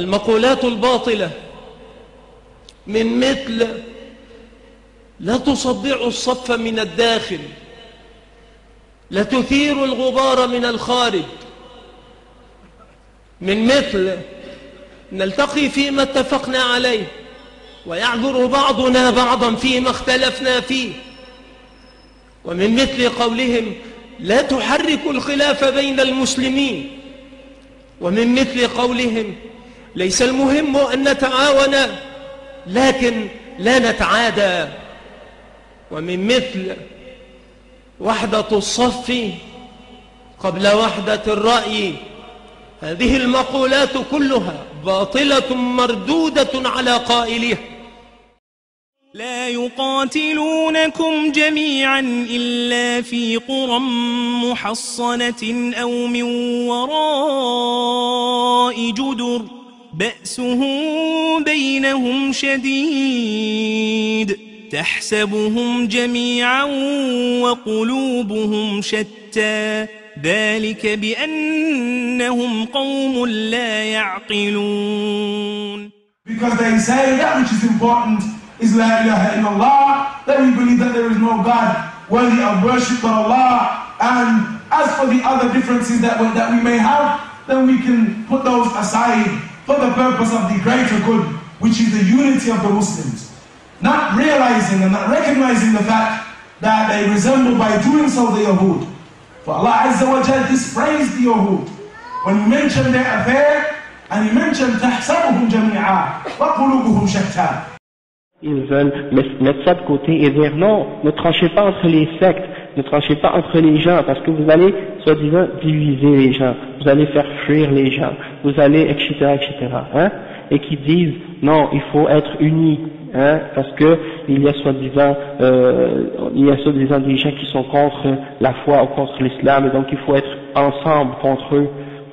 المقولات الباطلة من مثل لا تصدعوا الصف من الداخل، لا تثيروا الغبار من الخارج، من مثل نلتقي فيما اتفقنا عليه ويعذر بعضنا بعضا فيما اختلفنا فيه، ومن مثل قولهم لا تحركوا الخلاف بين المسلمين، ومن مثل قولهم ليس المهم أن نتعاون لكن لا نتعادى، ومن مثل وحدة الصف قبل وحدة الرأي. هذه المقولات كلها باطلة مردودة على قائلها. لا يقاتلونكم جميعا إلا في قرى محصنة أو من وراء جدر بأسهم بينهم شديد تحسبهم جميعا وقلوبهم شتى ذلك بأنهم قوم لا يعقلون. Because they say that which is important is La ilaha illallah, that we believe that there is no God worthy of worship but Allah, and as for the other differences that we may have, then we can put those aside for the purpose of the greater good, which is the unity of the Muslims. Not realizing and not recognizing the fact that they resemble by doing so the Yahud. For Allah Azza wa Jal dispraised the Yahud when He mentioned their affair, and He mentioned تحسبهم جميعا وقلوبهم شتى. Ils veulent mettre ça de côté et dire non, ne tranchez pas entre les sectes, ne tranchez pas entre les gens, parce que vous allez, soi-disant, diviser les gens, vous allez faire fuir les gens, vous allez, etc., hein, et qui disent non, il faut être unis, hein, parce que il y a soi-disant des gens qui sont contre la foi ou contre l'islam, et donc il faut être ensemble contre eux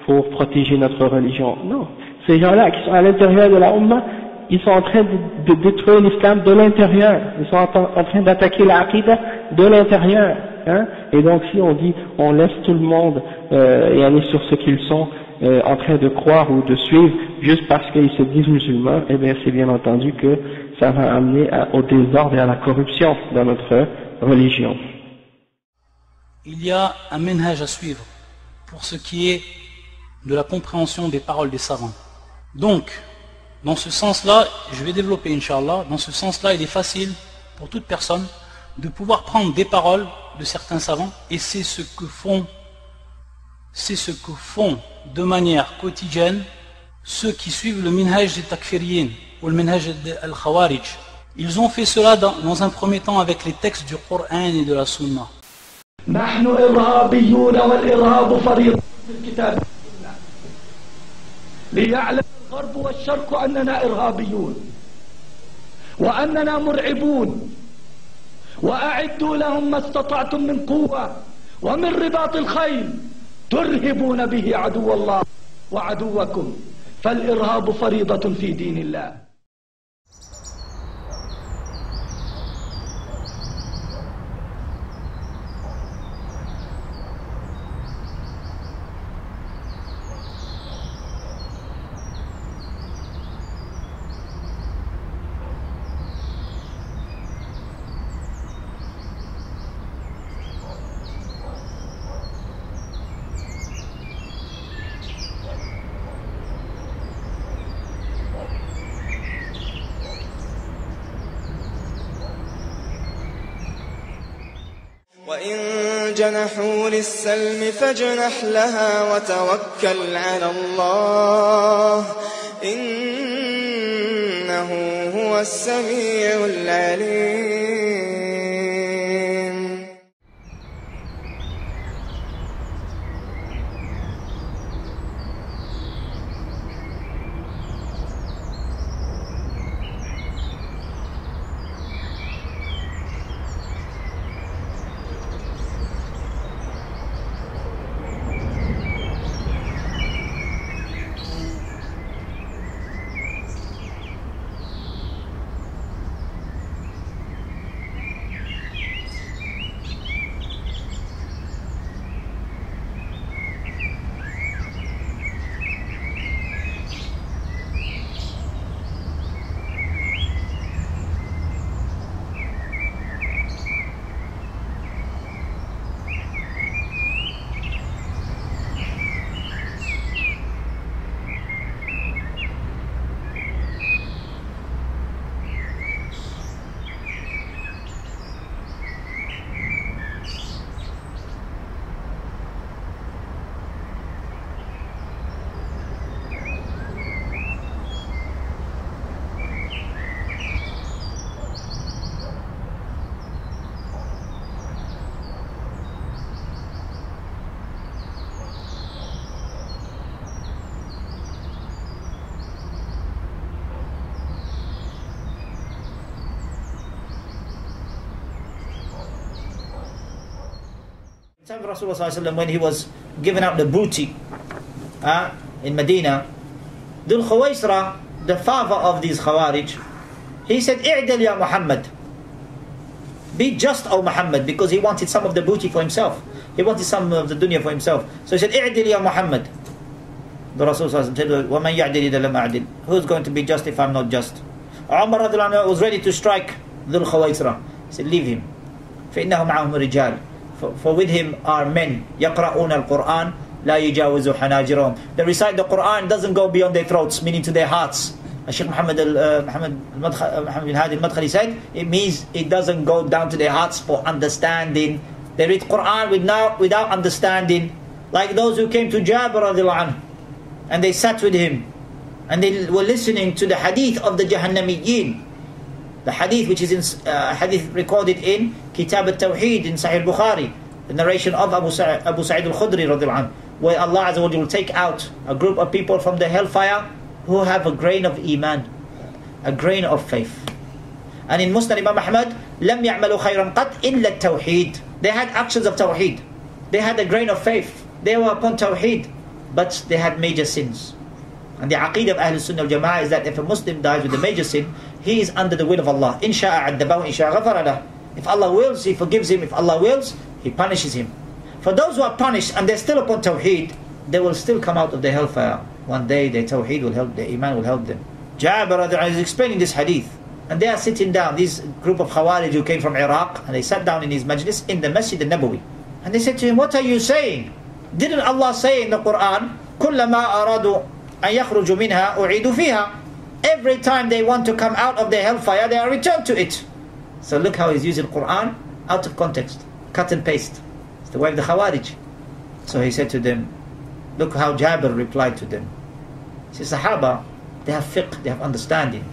pour protéger notre religion. Non, ces gens-là qui sont à l'intérieur de la Ummah, ils sont en train de détruire l'islam de l'intérieur, ils sont en train d'attaquer l'aqida de l'intérieur, hein, et donc si on dit on laisse tout le monde et aller sur ce qu'ils sont en train de croire ou de suivre juste parce qu'ils se disent musulmans, eh bien c'est bien entendu que ça va amener au désordre et à la corruption dans notre religion. Il y a un minhaj à suivre pour ce qui est de la compréhension des paroles des savants. Donc, dans ce sens-là, je vais développer, Inch'Allah, dans ce sens-là, il est facile pour toute personne de pouvoir prendre des paroles de certains savants, et c'est ce que font de manière quotidienne ceux qui suivent le minhaj des takfiriyin ou le minhaj al-khawarij. Ils ont fait cela dans un premier temps avec les textes du Coran et de la Sunna. نحن إرهابيون والإرهاب فريضة في الكتاب ليعلم الغرب والشرق أننا إرهابيون وأننا مرعبون وأعدوا لهم ما استطعتم من قوة ومن رباط الخيل ترهبون به عدو الله وعدوكم فالإرهاب فريضة في دين الله. وإن جنحوا للسلم فاجنح لها وتوكل على الله إنه هو السميع العليم. time of Rasulullah when he was giving out the booty in Medina, Dhul Khuwaisra, the father of these Khawarij, he said, "I'dil ya Muhammad, be just, O Muhammad," because he wanted some of the booty for himself. He wanted some of the dunya for himself. So he said, "I'dil ya Muhammad." The Rasulullah said, وَمَنْ يَعْدِلِ إِذَا لَمْ أَعْدِلْ, who's going to be just if I'm not just? Umar radiallahu anhu was ready to strike Dhul Khuwaisra. He said, "Leave him. فَإِنَّهُ مَعَهُمْ رِجَالٌ, for with him are men, يَقْرَؤُونَ الْقُرْآنَ لَا يُجَاوِزُ حَنَاجِرَهُم, they recite the Qur'an, doesn't go beyond their throats, meaning to their hearts. Shaykh Muhammad bin Hadi al-Madkhali said, it means it doesn't go down to their hearts for understanding. They read Qur'an without understanding, like those who came to Jabir radiallahu anhu, and they sat with him, and they were listening to the hadith of the Jahannamiyin, the hadith which is in hadith recorded in Kitab al-Tawheed in Sahih Bukhari, the narration of Abu Sa'id al-Khudri radiallahu anhu, where Allah Azza wa Jalla will take out a group of people from the hellfire who have a grain of iman, a grain of faith. And in Musnad Imam Ahmad, لم يعملوا خيرا قط إلا التوحيد, they had actions of tawheed, they had a grain of faith, they were upon tawheed, but they had major sins. And the aqeedah of As-Sunna wal Jama'a is that if a Muslim dies with a major sin, he is under the will of Allah. إن شاء عذبه إن شاء غفر له. If Allah wills, He forgives him. If Allah wills, He punishes him. For those who are punished and they're still upon tawheed, they will still come out of the hellfire. One day their tawheed will help, their iman will help them. Jabir is explaining this hadith, and they are sitting down, this group of Khawarij who came from Iraq, and they sat down in his majlis in the Masjid al-Nabawi, and they said to him, "What are you saying? Didn't Allah say in the Quran, كُلَّمَا أَرَادُوا أَن يَخْرُجُوا مِنْهَا أُعِيدُوا فِيهَا, every time they want to come out of the hellfire, they are returned to it." So look how he's using Quran out of context, cut and paste. It's the way of the Khawarij. So he said to them, look how Jabir replied to them. He says, Sahaba, they have fiqh, they have understanding.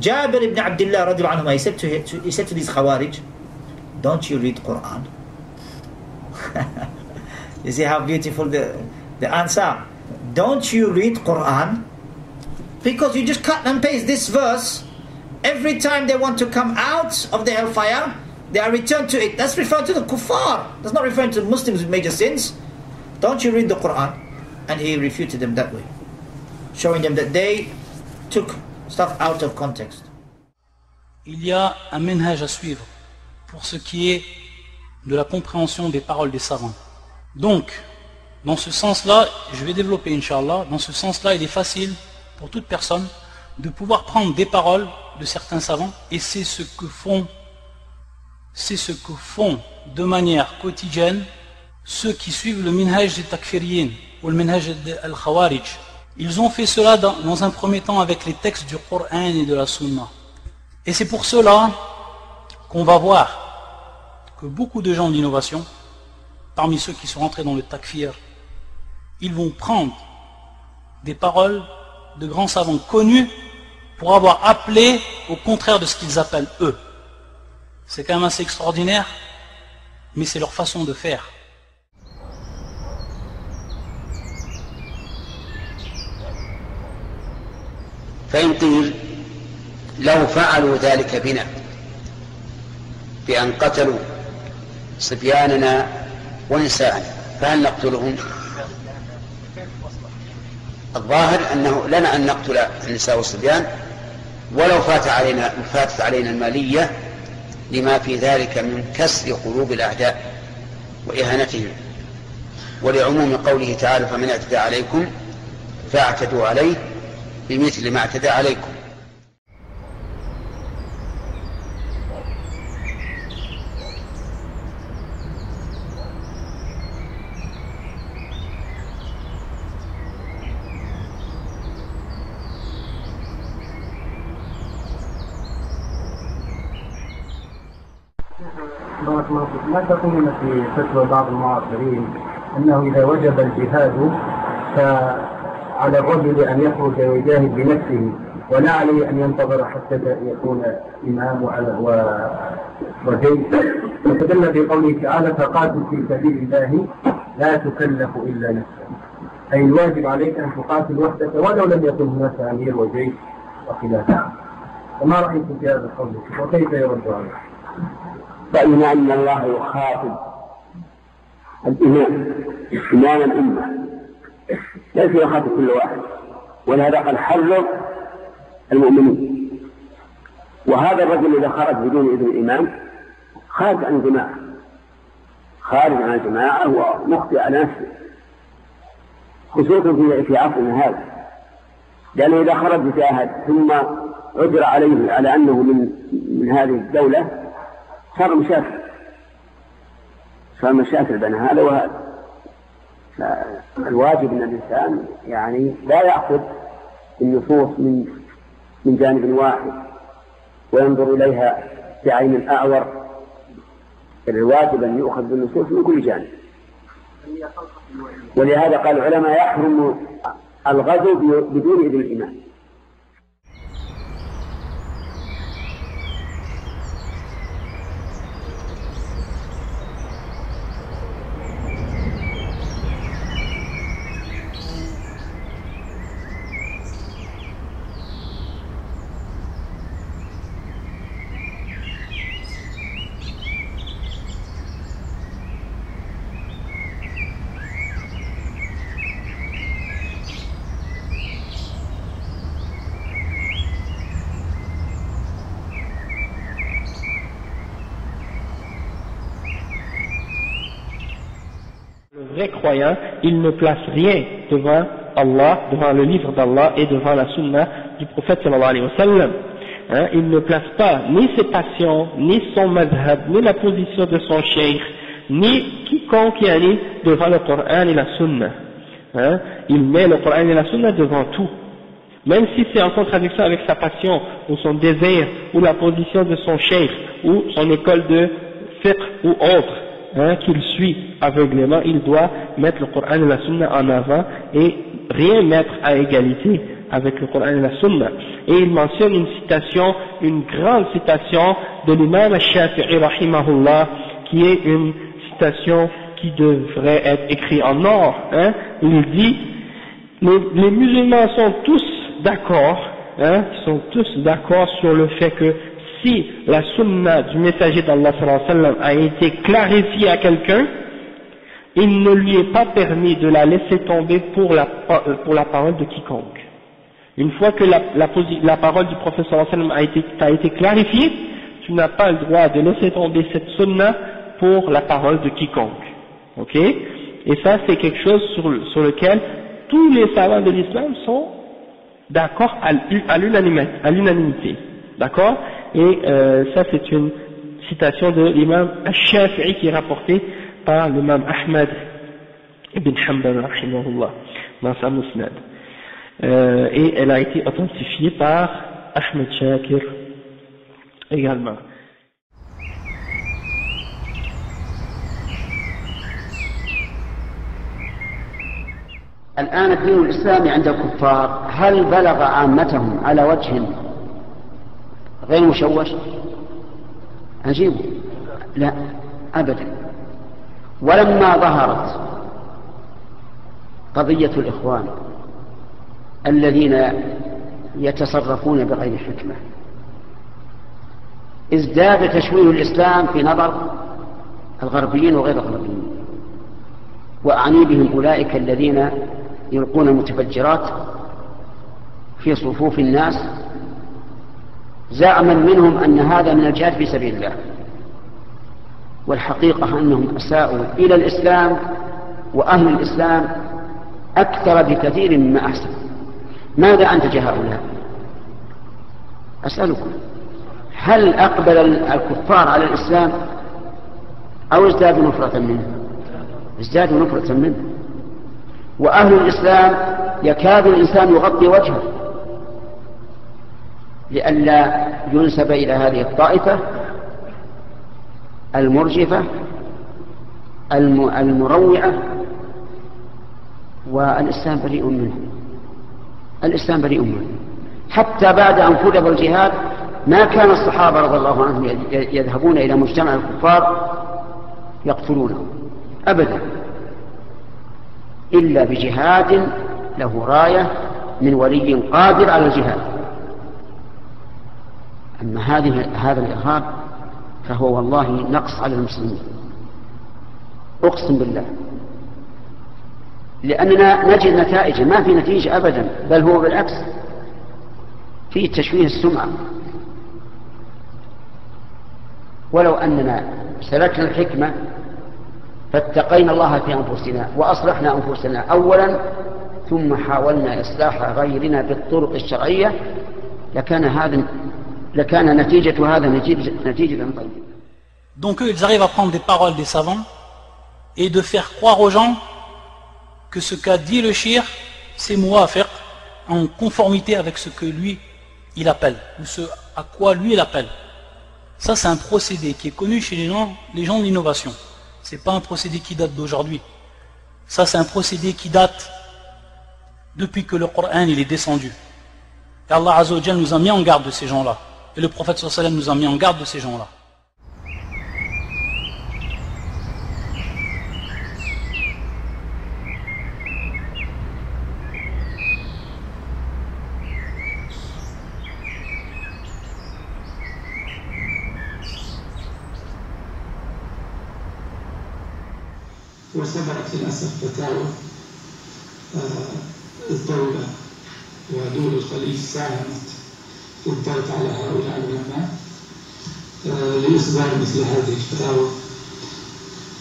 Jabir ibn Abdullah radiallahu anhu, he said to these Khawarij, "Don't you read Quran?" You see how beautiful the answer. Don't you read Quran? Because you just cut and paste this verse. Every time they want to come out of the hellfire, they are returned to it. That's referring to the kuffar. That's not referring to Muslims with major sins. Don't you read the Quran? And he refuted them that way, showing them that they took stuff out of context. Il y a un minhaj à suivre pour ce qui est de la compréhension des paroles des savants. Donc, dans ce sens-là, je vais développer, Inch'Allah, dans ce sens-là, il est facile pour toute personne de pouvoir prendre des paroles de certains savants, et c'est ce que font de manière quotidienne ceux qui suivent le minhaj des takfiriyin ou le minhaj al-Khawarij. Ils ont fait cela dans un premier temps avec les textes du Coran et de la Sunna. Et c'est pour cela qu'on va voir que beaucoup de gens d'innovation, parmi ceux qui sont rentrés dans le takfir, ils vont prendre des paroles de grands savants connus pour avoir appelé au contraire de ce qu'ils appellent eux. C'est quand même assez extraordinaire, mais c'est leur façon de faire. فإن قيل لو فعلوا ذلك بنا بأن قتلوا صبياننا ونساءنا فهل نقتلهم؟ الظاهر أنه لنا أن نقتل النساء والصبيان ولو فاتت علينا المالية، لما في ذلك من كسر قلوب الأعداء وإهانتهم، ولعموم قوله تعالى: فمن اعتدى عليكم فاعتدوا عليه بمثل ما اعتدى عليكم. بارك الله فيك. ما تقولون في فتوى بعض المعاصرين أنه إذا وجب الجهاد فعلى الرجل أن يخرج ويجاهد بنفسه ولا عليه أن ينتظر حتى يكون إمام وجيش، وتدل في قوله تعالى: فقاتل في سبيل الله لا تكلف إلا نفسك، أي الواجب عليك أن تقاتل وحدك ولو لم يكن هناك أمير وجيش وخلافه. وما رأيكم في هذا القول وكيف يرد عليه؟ فإن أن الله يخاطب الإمام إمام الأمة ليس يخاطب كل واحد، ولهذا قال حرر المؤمنين. وهذا الرجل إذا خرج بدون إذن الإمام خارج عن الجماعة، خارج عن الجماعة ومخطئ على نفسه، خصوصا في عصرنا هذا، لأنه إذا خرج جاهد ثم عذر عليه على أنه من هذه الدولة صار مشاكل بين هذا وهذا. فالواجب أن الإنسان يعني لا يأخذ النصوص من جانب واحد وينظر إليها بعين الأعور، الواجب أن يؤخذ بالنصوص من كل جانب. ولهذا قال العلماء يحرم الغزو بدون إذن الإمام. Le vrai croyant, il ne place rien devant Allah, devant le livre d'Allah et devant la Sunna du prophète sallallahu alayhi wa sallam. Il ne place pas ni ses passions, ni son madhab, ni la position de son cheikh, ni quiconque y allait devant le Coran et la Sunna. Il met le Coran et la Sunna devant tout. Même si c'est en contradiction avec sa passion, ou son désir, ou la position de son cheikh, ou son école de fiqh ou autre, qu'il suit aveuglément, il doit mettre le Coran et la Sunna en avant et rien mettre à égalité avec le Coran et la Sunna. Et il mentionne une citation, une grande citation de l'imam al-Shafi'i rahimahullah, qui est une citation qui devrait être écrite en or. Il dit, les musulmans sont tous d'accord, sont tous d'accord sur le fait que si la sunna du messager d'Allah sallallahu alayhi wa sallam a été clarifiée à quelqu'un, il ne lui est pas permis de la laisser tomber pour la parole de quiconque. Une fois que la parole du prophète sallallahu alayhi wa sallam a été clarifiée, tu n'as pas le droit de laisser tomber cette sunna pour la parole de quiconque. Ok? Et ça, c'est quelque chose sur lequel tous les savants de l'islam sont d'accord à l'unanimité. D'accord? Et ça, c'est une citation de l'imam al-Shafi'i qui est rapportée par l'imam Ahmad ibn Hanbal rahimahullah dans sa Musnad. Et elle a été authentifiée par Ahmed Shakir également. الآن الدين الإسلامي عند الكفار هل بلغ عامتهم على وجه غير مشوش؟ أجيبه لا أبدا. ولما ظهرت قضية الإخوان الذين يتصرفون بغير حكمة ازداد تشويه الإسلام في نظر الغربيين وغير الغربيين، وأعني بهم أولئك الذين يلقون المتفجرات في صفوف الناس زعما منهم أن هذا من الجهاد في سبيل الله، والحقيقة أنهم أساءوا إلى الإسلام وأهل الإسلام أكثر بكثير مما أحسن. ماذا أنتج هؤلاء؟ أسألكم، هل أقبل الكفار على الإسلام أو ازدادوا نفرة منه؟ ازدادوا نفرة منه. وأهل الإسلام يكاد الإنسان يغطي وجهه لئلا ينسب إلى هذه الطائفة المرجفة المروعة، والإسلام بريء منه. الإسلام بريء منه. حتى بعد أن فرض الجهاد ما كان الصحابة رضي الله عنهم يذهبون إلى مجتمع الكفار يقتلونه أبدا، إلا بجهاد له راية من ولي قادر على الجهاد. أما هذا الإرهاب فهو والله نقص على المسلمين. أقسم بالله، لأننا نجد نتائج، ما في نتيجة أبدا، بل هو بالعكس في تشويه السمعة. ولو أننا سلكنا الحكمة فاتقينا الله في أنفسنا وأصلحنا أنفسنا أولا ثم حاولنا إصلاح غيرنا بالطرق الشرعية لكان نتيجة هذا نتيجة طيبة. Donc eux, ils arrivent à prendre des paroles des savants et de faire croire aux gens que ce qu'a dit le shir, c'est muwafiq, en conformité avec ce que lui, il appelle, ou ce à quoi lui, il appelle. Ça, c'est un procédé qui est connu chez les gens de l'innovation. C'est pas un procédé qui date d'aujourd'hui. Ça, c'est un procédé qui date depuis que le Coran il est descendu. Et Allah Azza wa Jalla nous a mis en garde de ces gens-là. Et le prophète sallallahu alayhi wa sallam nous a mis en garde de ces gens-là. وصدرت للأسف فتاوى الدولة ودول الخليج ساهمت في الضغط على هؤلاء العلماء لإصدار مثل هذه الفتاوى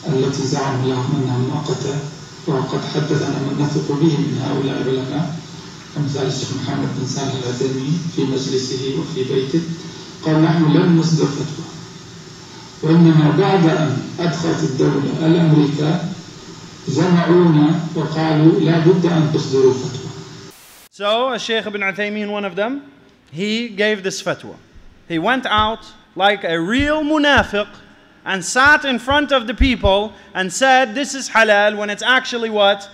التي زعموا لهم أنها مؤقتة، وقد حدثنا من نثق به من هؤلاء العلماء كمثال الشيخ محمد بن صالح العثيمين في مجلسه وفي بيته قال نحن لن نصدر فتوى، وإنما بعد أن أدخلت الدولة الأمريكا جمعونا وقالوا لا بد أن تصدروا فتوى. So, Shaykh ibn Uthaymeen, one of them, he gave this fatwa. He went out like a real munafiq and sat in front of the people and said this is halal when it's actually what?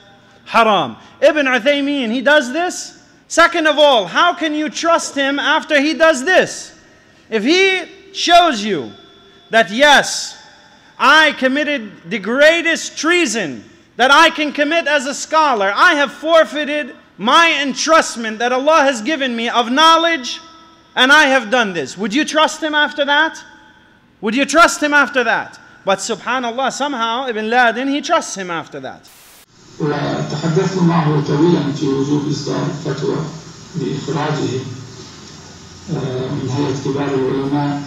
Haram. Ibn Uthaymeen, he does this. Second of all, how can you trust him after he does this? If he shows you that yes, I committed the greatest treason that I can commit as a scholar, I have forfeited my entrustment that Allah has given me of knowledge, and I have done this. Would you trust him after that? Would you trust him after that? But subhanallah, somehow Ibn Laden, he trusts him after that. وتحدثت معه طويلا في وجوب إصدار فتوى بإخراجه من هيئة كبار العلماء،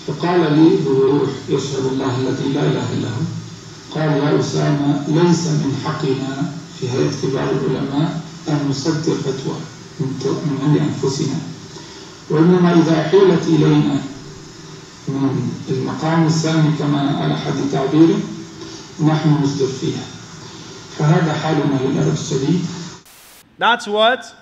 فقال لي بوضوح يشهد الله الذي لا إله إلا هو، قال يا أسامة ليس من حقنا في هيئة كبار العلماء أن نصدر فتوى من عند أنفسنا، وإنما إذا حيلت إلينا من المقام السامي كما على حد تعبيره نحن نصدر فيها، فهذا حالنا للأسف الشديد. That's what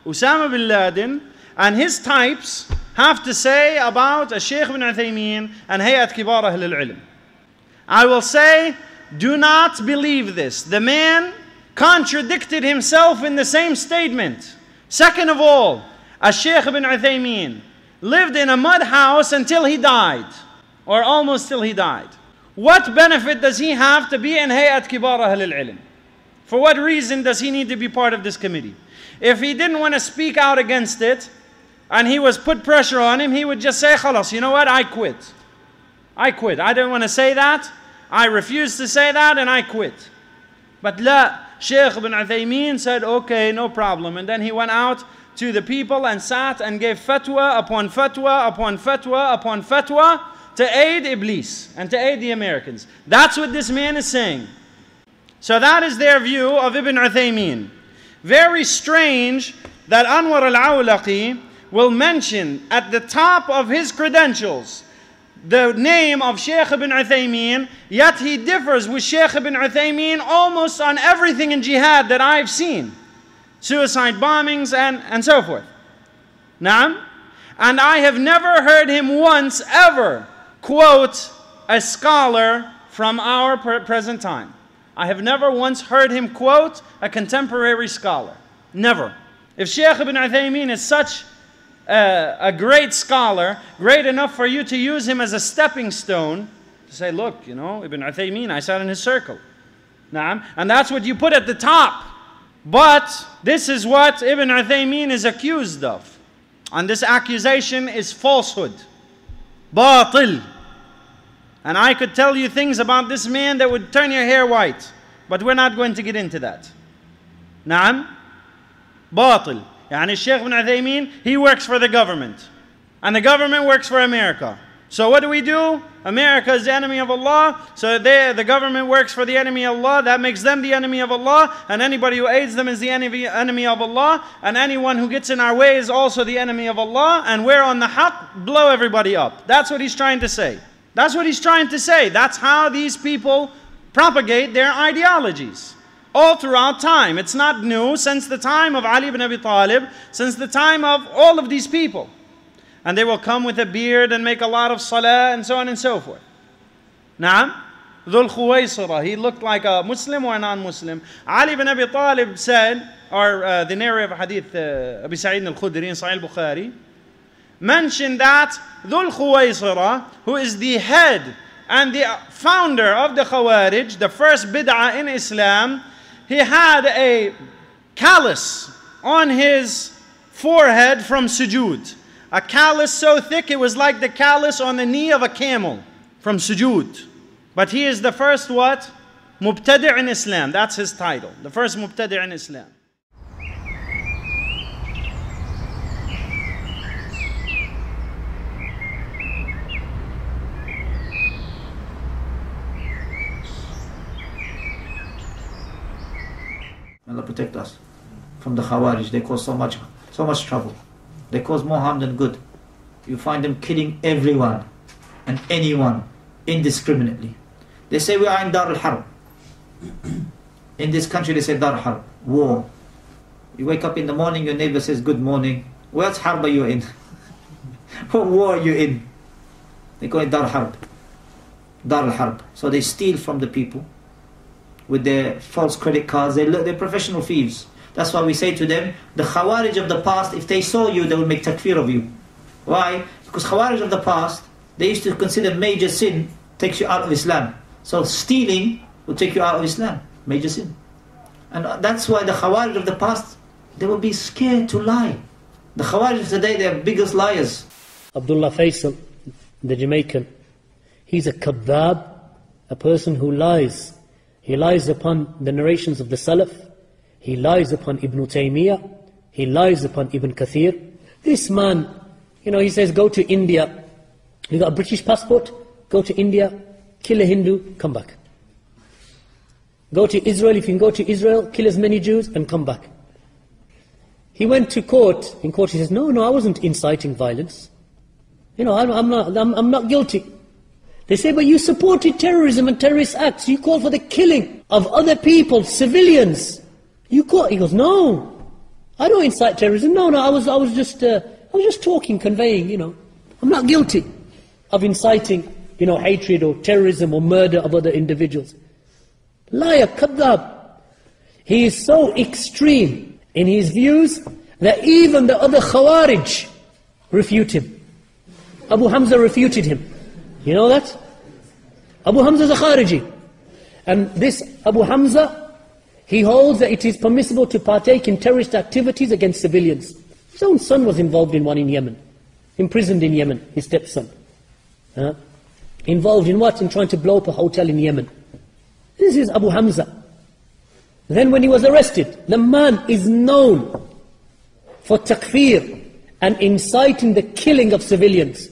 Osama bin Laden and his types have to say about Shaykh ibn Uthaymeen and Hayat Kibar Ahl al-Ilm. I will say, do not believe this. The man contradicted himself in the same statement. Second of all, Shaykh ibn Uthaymeen lived in a mud house until he died, or almost till he died. What benefit does he have to be in Hayat Kibar Ahl al-Ilm? For what reason does he need to be part of this committee? If he didn't want to speak out against it, and he was put pressure on him, he would just say, khalas, you know what, I quit. I quit. I didn't want to say that. I refused to say that, and I quit. But la, Shaykh ibn Uthaymeen said, okay, no problem. And then he went out to the people and sat and gave fatwa upon fatwa upon fatwa upon fatwa to aid Iblis and to aid the Americans. That's what this man is saying. So that is their view of Ibn Uthaymeen. Very strange that Anwar al-Awlaqi will mention at the top of his credentials the name of Shaykh ibn Uthaymeen, yet he differs with Shaykh ibn Uthaymeen almost on everything in jihad that I've seen. Suicide bombings and so forth. Naam? And I have never heard him once ever quote a scholar from our present time. I have never once heard him quote a contemporary scholar. Never. If Shaykh ibn Uthaymeen is such a great scholar, great enough for you to use him as a stepping stone, to say, look, you know, Ibn Uthaymeen, I sat in his circle. Naam? And that's what you put at the top. But this is what Ibn Uthaymeen is accused of. And this accusation is falsehood. Batil. And I could tell you things about this man that would turn your hair white. But we're not going to get into that. Naam? Batil. Yani Shaykh ibn Uthaymeen, he works for the government. And the government works for America. So what do? America is the enemy of Allah. So the government works for the enemy of Allah. That makes them the enemy of Allah. And anybody who aids them is the enemy of Allah. And anyone who gets in our way is also the enemy of Allah. And we're on the haqq, blow everybody up. That's what he's trying to say. That's what he's trying to say. That's how these people propagate their ideologies. All throughout time. It's not new. Since the time of Ali ibn Abi Talib. Since the time of all of these people. And they will come with a beard and make a lot of salah and so on and so forth. Naam. Dhul Khuwaysira, he looked like a Muslim or a non-Muslim. Ali ibn Abi Talib said, or the narrator of hadith, Abu Sa'id al-Khudri in Sahih al-Bukhari, mentioned that Dhul Khuwaysira, who is the head and the founder of the Khawarij, the first bid'ah in Islam, he had a callus on his forehead from sujood. A callus so thick it was like the callus on the knee of a camel from sujood. But he is the first what? Mubtadi' in Islam. That's his title. The first Mubtadi' in Islam. Allah protect us from the Khawarij. They cause so much trouble. They cause more harm than good. You find them killing everyone and anyone indiscriminately. They say we are in Dar al-Harb. In this country they say Dar al-Harb, war. You wake up in the morning, your neighbor says good morning. What harb are you in? What war are you in? They call it Dar al-Harb. Dar al-Harb. So they steal from the people with their false credit cards. They're professional thieves. That's why we say to them, the Khawarij of the past, if they saw you, they would make takfir of you. Why? Because Khawarij of the past, they used to consider major sin takes you out of Islam. So stealing will take you out of Islam. Major sin. And that's why the Khawarij of the past, they would be scared to lie. The Khawarij of today, they are biggest liars. Abdullah Faisal, the Jamaican, he's a kadhab, a person who lies. He lies upon the narrations of the Salaf. He lies upon Ibn Taymiyyah. He lies upon Ibn Kathir. This man, he says, go to India. You got a British passport? Go to India, kill a Hindu, come back. Go to Israel, if you can go to Israel, kill as many Jews and come back. He went to court. In court he says, no, I wasn't inciting violence. I'm not guilty. They say, but you supported terrorism and terrorist acts. You called for the killing of other people, civilians. He goes, no, I don't incite terrorism. No, I was just talking, conveying, I'm not guilty of inciting, hatred or terrorism or murder of other individuals. Liar, kadhab. He is so extreme in his views that even the other Khawarij refute him. Abu Hamza refuted him. You know that? Abu Hamza is a Khariji. And this Abu Hamza, he holds that it is permissible to partake in terrorist activities against civilians. His own son was involved in one in Yemen. Imprisoned in Yemen, his stepson. Involved in what? In trying to blow up a hotel in Yemen. This is Abu Hamza. Then when he was arrested, the man is known for takfir and inciting the killing of civilians.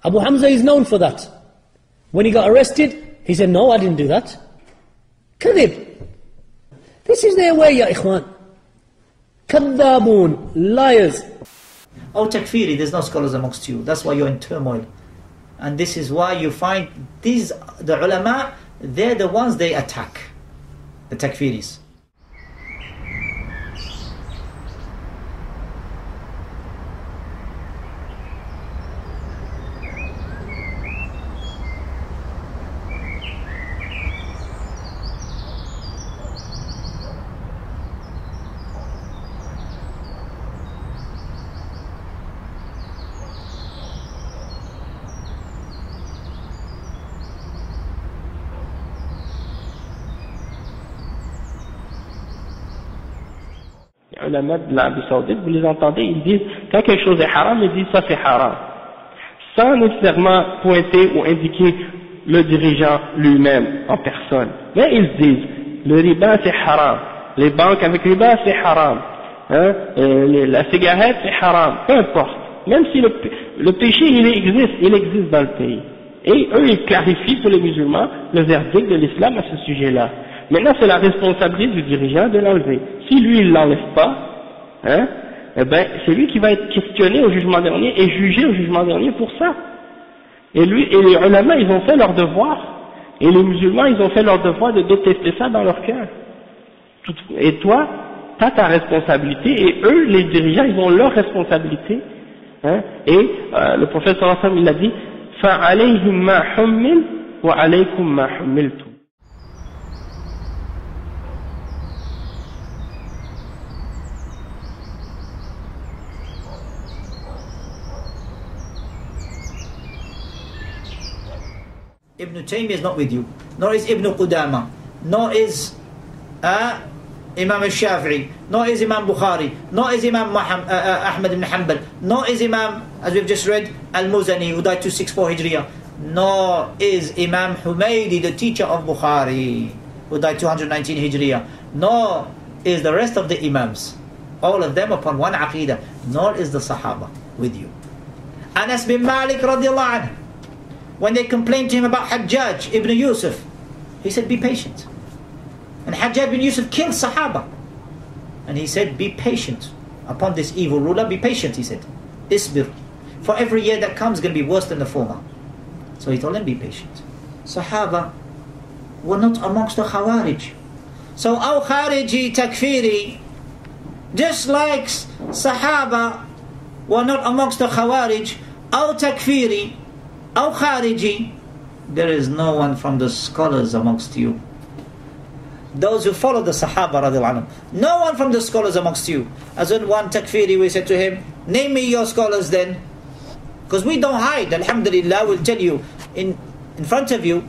Abu Hamza is known for that. When he got arrested, he said, no, I didn't do that. Kadhib. This is their way, ya ikhwan. Kadhabun, liars. Oh, takfiri, there's no scholars amongst you. That's why you're in turmoil. And this is why you find the ulama, they're the ones they attack. The takfiris. Ulama de l'Arabie Saoudite, vous les entendez, ils disent, quand quelque chose est haram, ils disent ça c'est haram. Sans nécessairement pointer ou indiquer le dirigeant lui-même en personne. Mais ils disent, le riba c'est haram, les banques avec riba c'est haram, hein, la cigarette c'est haram, peu importe. Même si le péché il existe dans le pays. Et eux ils clarifient pour les musulmans le verdict de l'islam à ce sujet-là. Maintenant c'est la responsabilité du dirigeant de l'enlever. Si lui il l'enlève pas, hein, eh ben c'est lui qui va être questionné au jugement dernier et jugé au jugement dernier pour ça. Et les ulama ils ont fait leur devoir, et les musulmans ils ont fait leur devoir de détester ça dans leur cœur. Et toi, tu as ta responsabilité, et eux, les dirigeants, ils ont leur responsabilité. Hein, et le prophète sallallahu alayhi wa sallam il a dit فَعَلَيْهِمْ مَا حُمِّلْ وَعَلَيْكُمْ مَا حُمِّلْتُمْ. Ibn Taymiyyah is not with you, nor is Ibn Qudama, nor is Imam al-Shafi'i, nor is Imam Bukhari, nor is Imam Ahmad ibn Hanbal, nor is Imam, as we've just read, Al-Muzani, who died 264 Hijriya, nor is Imam Humaydi, the teacher of Bukhari, who died 219 Hijriya, nor is the rest of the Imams, all of them upon one Aqidah, nor is the Sahaba with you. Anas bin Malik radiallahu anhu, when they complained to him about Hajjaj ibn Yusuf, he said, be patient. And Hajjaj ibn Yusuf killed Sahaba. And he said, be patient upon this evil ruler, be patient, he said. Isbir. For every year that comes is going to be worse than the former. So he told them, be patient. Sahaba were not amongst the Khawarij. So our Khariji Takfiri, just like Sahaba were not amongst the Khawarij, our Takfiri, our Khariji, there is no one from the scholars amongst you. Those who follow the Sahaba radiallahu anhum, no one from the scholars amongst you. As in one Takfiri, we said to him, name me your scholars then. Because we don't hide, alhamdulillah, we'll tell you in front of you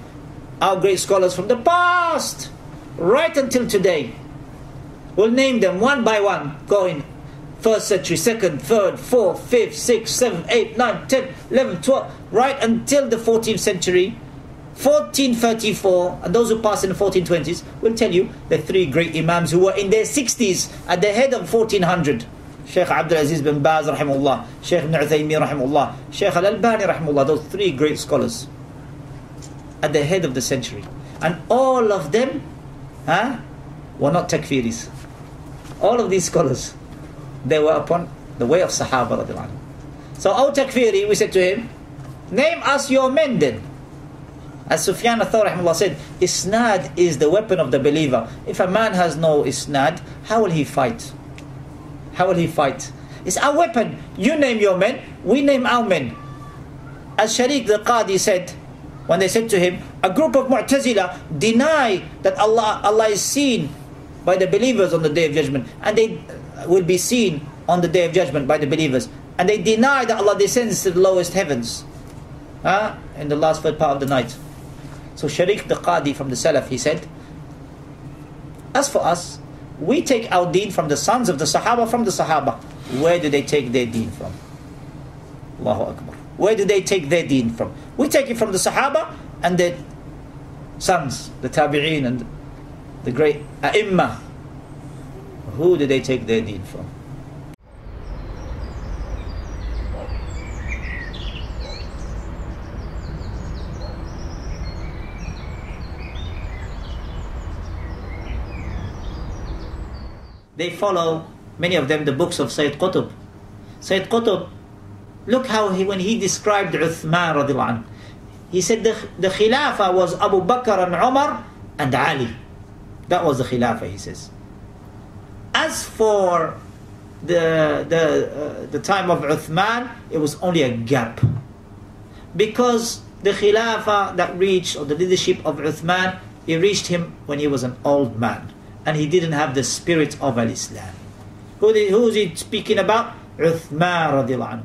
our great scholars from the past, right until today. We'll name them one by one, going 1st century, 2nd, 3rd, 4th, 5th, 6th, 7th, 8th, 9th, 10th, 11th, 12th, right until the 14th century, 1434, and those who passed in the 1420s will tell you the three great Imams who were in their 60s at the head of 1400. Shaykh Abdul Aziz bin Baz rahimahullah, Shaykh Ibn Uthaymin rahimahullah, Shaykh Al-Albani rahimahullah, those three great scholars at the head of the century. And all of them were not takfiris. All of these scholars, they were upon the way of Sahaba radiallahu anhu. So our takfiri, we said to him, name us your men then. As Sufyan al-Thawri rahimahullah said, Isnad is the weapon of the believer. If a man has no Isnad, how will he fight? How will he fight? It's our weapon. You name your men, we name our men. As Sharik the Qadi said, when they said to him, a group of Mu'tazila deny that Allah is seen by the believers on the Day of Judgment, and they will be seen on the Day of Judgment by the believers, and they deny that Allah descends to the lowest heavens in the last third part of the night. So Sharik the Qadi from the Salaf, he said, as for us, we take our deen from the sons of the Sahaba, from the Sahaba. Where do they take their deen from? Allahu Akbar. Where do they take their deen from? We take it from the Sahaba and their sons, the Tabi'een and the great A'imma. Who do they take their deen from? They follow, many of them, the books of Sayyid Qutb. Sayyid Qutb, look how when he described Uthman radiallahu anhu, he said the Khilafah was Abu Bakr and Umar and Ali. That was the Khilafah, he says. As for the time of Uthman, it was only a gap. Because the Khilafah that reached, or the leadership of Uthman, it reached him when he was an old man. And he didn't have the spirit of Al-Islam. Who is he speaking about? Uthman radiallahu anhu.